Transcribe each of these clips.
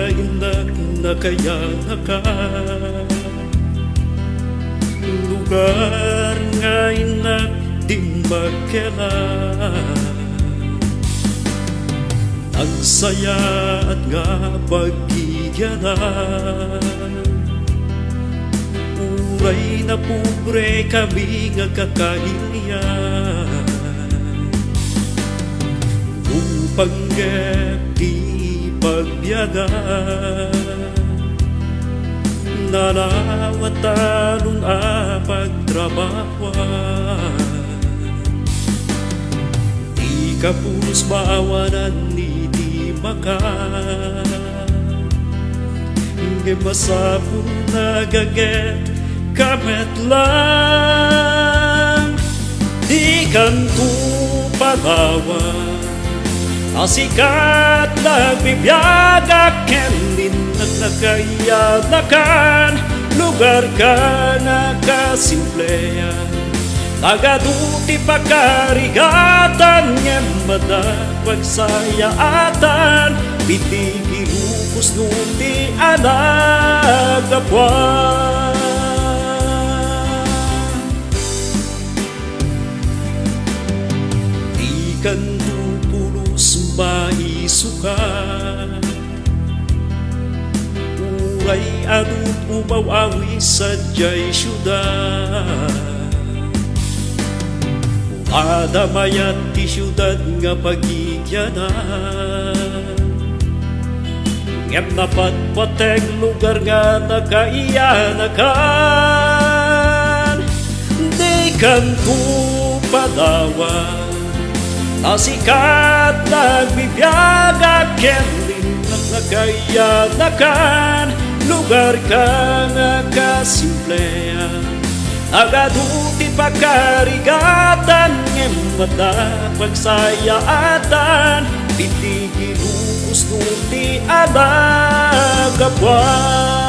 inag na kayanakan, lugar nga inag di magkailan. Nagsaya at nga pagigyanan, uray na pobre kami nga kakailian. Upang di pagbiyagan, nanawatan a pagtrabahuan. Di ka pulos maawanan ni di makan, nga masapon nagaget kamet lang. Di kanto palawan asikat nagbibiyagak, kendin nagkayanakan, lugar ka nakasimpleyan. Nagaduti pakarigatan, ngembada pagsayaatan, bitigilukos nuti anagapuan. Di kanto maisukan, uray adut umawawi sa jay syudad. Adamayat ti syudad nga pagigyanan, ngem napatpateg lugar nga nakaiyanakan. Di kanto padawan asikat nagbibiyagak, kendin nagkayanakan, lugar ka nakasimpleyan. Agaduti pakarigatan, ngembada pagsayaatan, bitigilukos nuti anagapuan.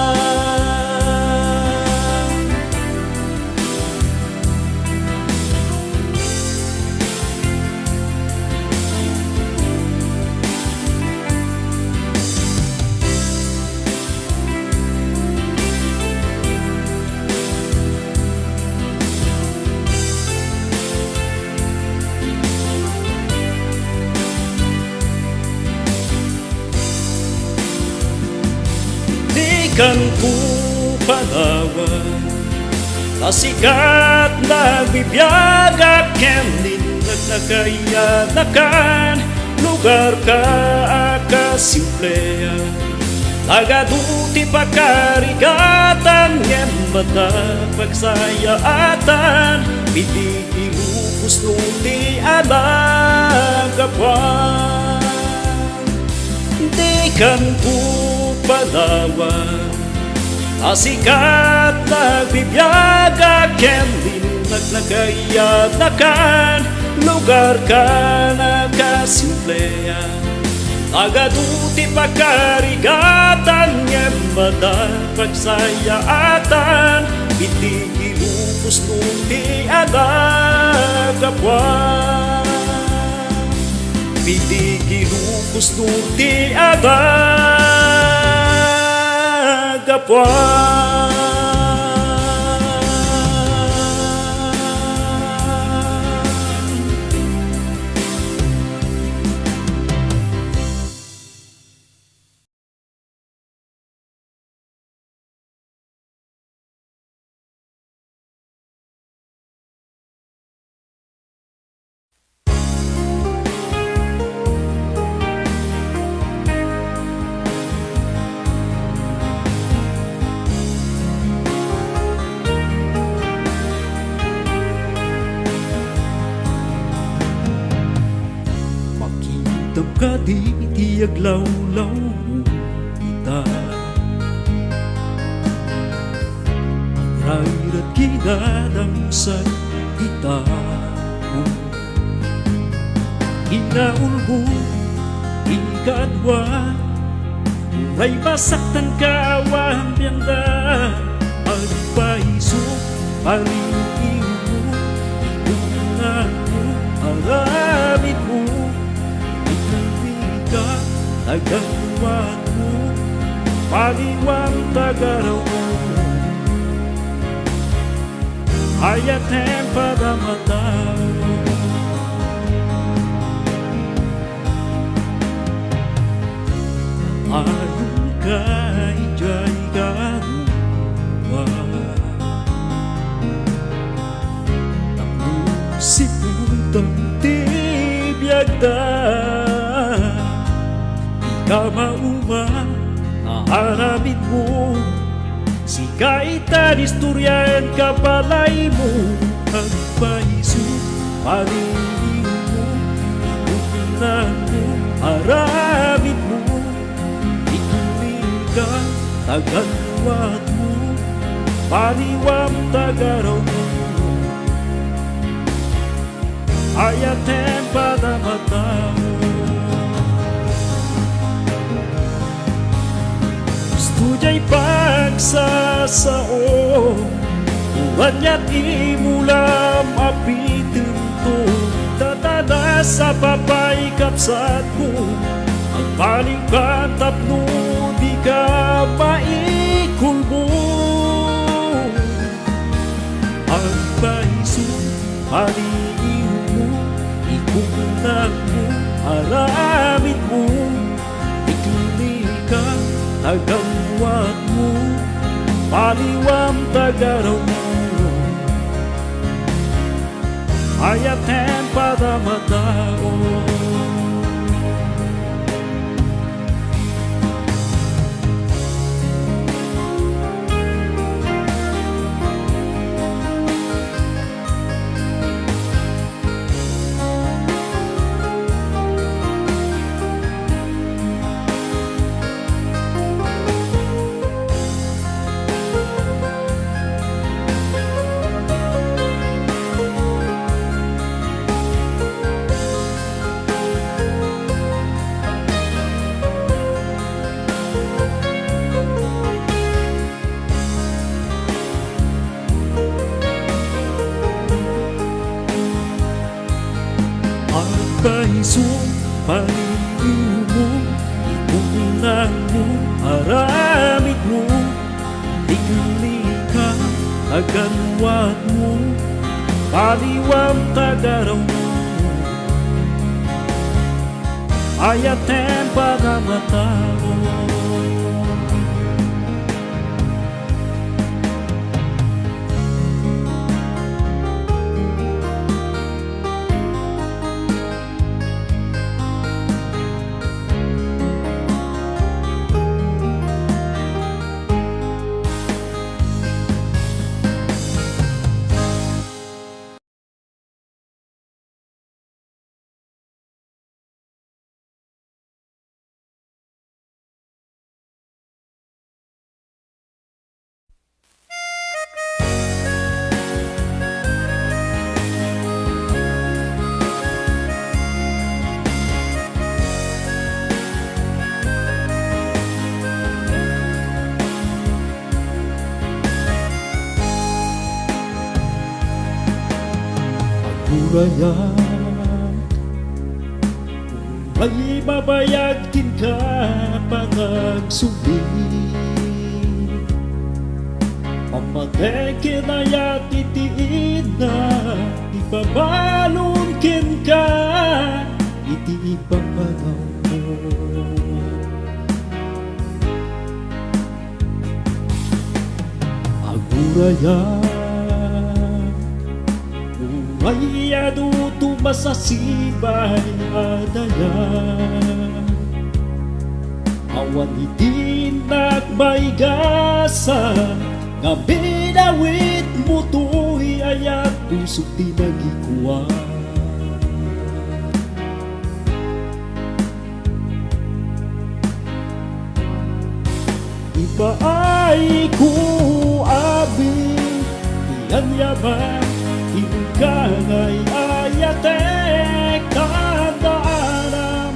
Kanto palawan, asikat nagbibiyagak, kendin nagkayanakan, lugar ka akasimpleyan. Nagaduti pakarigatan, ngembada pagsayaatan, bitigilukos nuti anagapuan. Di kanto palawan, asikat nagbibiyagak, kendin nagkayanakan, lugar ka nakasimpleyan. Nagaduti pakarigatan, ngembada pagsayaatan, bitigilukos nuti anagapuan. Bitigilukos nuti anagapuan. Kadi tiyag lawlaw kita, ang rayrat kinadamsan kita. Inaulbo ikadwa, ay masaktan ka awang biyanda, agpaiso paliliw mo, ikungan mo, alamit mo, nagawad mo, paliwang tagaraw mo ayatem pada mata ayun kay jay garuwa tamusip utang tibiyag da kamauma naharapin mo si kaitan istoryan kapalay mo ang paiso paliliw mo ikunan mo harapin mo ikuligan tagaluwat mo paliwam tagaraw mo ayatem pada mata mo Tujay pagsasao Uwanya't imulam apitin to Tatana sa papay kapsat ko Ang paling katap no di ka maikulbo Ang paiso paliiw mo Ikunan mo aramid mo Ikili ka tagawat mo paliwam tagaraw mo ayatem pada matao paiso paliw mo ikunan mo aramid mo ikli ka tagaluwat mo paliwam tagaraw mo ayatem pada mata mo Rayan ay babayagin ka pangagsuli pamateke na yatitiin na ipabalunkin ka iti ipapanaw mo agurayan ay aduto masasibay adayan awan itin nagmay gasa nga binawit mo to'y ayat pusok di nagikuha iba ay kuabing iyan yaman Ingkangay ayatek tandaanan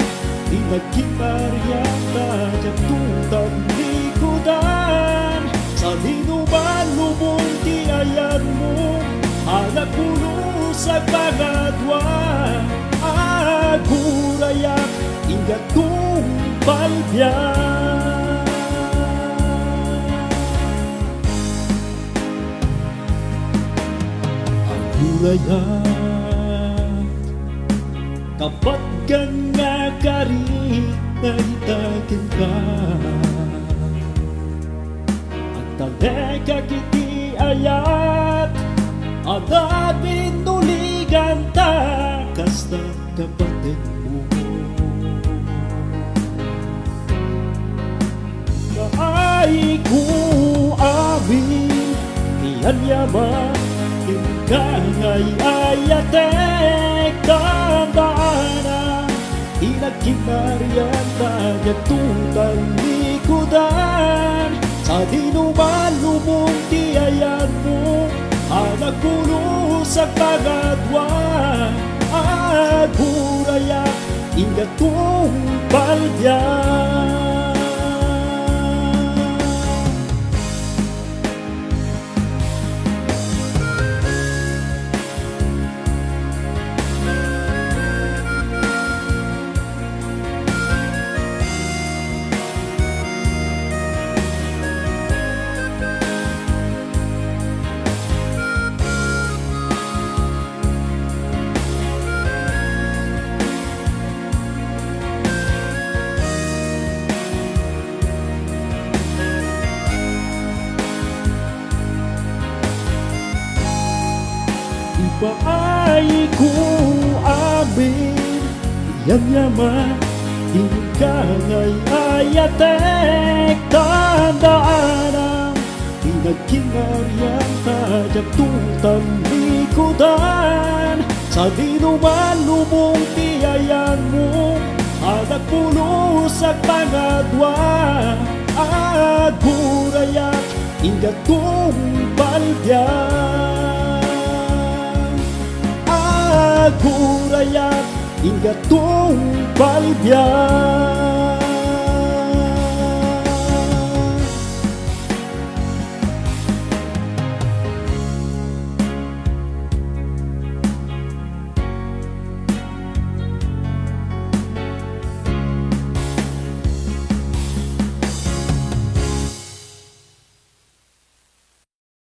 di nagkiparyata jatutan likudan sa linuban lubong ti ayan mo anak puno sa pagadwa agurayak ingat kong palbiyan aguraya kapat nga kari naitakin ka at taleka kiti ayat at pinuligan ta kasta kapatid mo kaay ko amin niyan yaman Kangay ayatek tandaan Inagkinarian na tutang likudan Sa dinumalumong tiyayan mo Hanagpulo sa kagadwa At buraya ingatong palyan Ipaay ko amin Yang yaman Hingkangay ayatek Tandaan ang Pinagkingaryan Tajak tutang likudan Sa dinumalumong tiyayan mo Anak pulos at pangadwa At burayak Ingat kong balbyan Agurayat ingat tong palibyan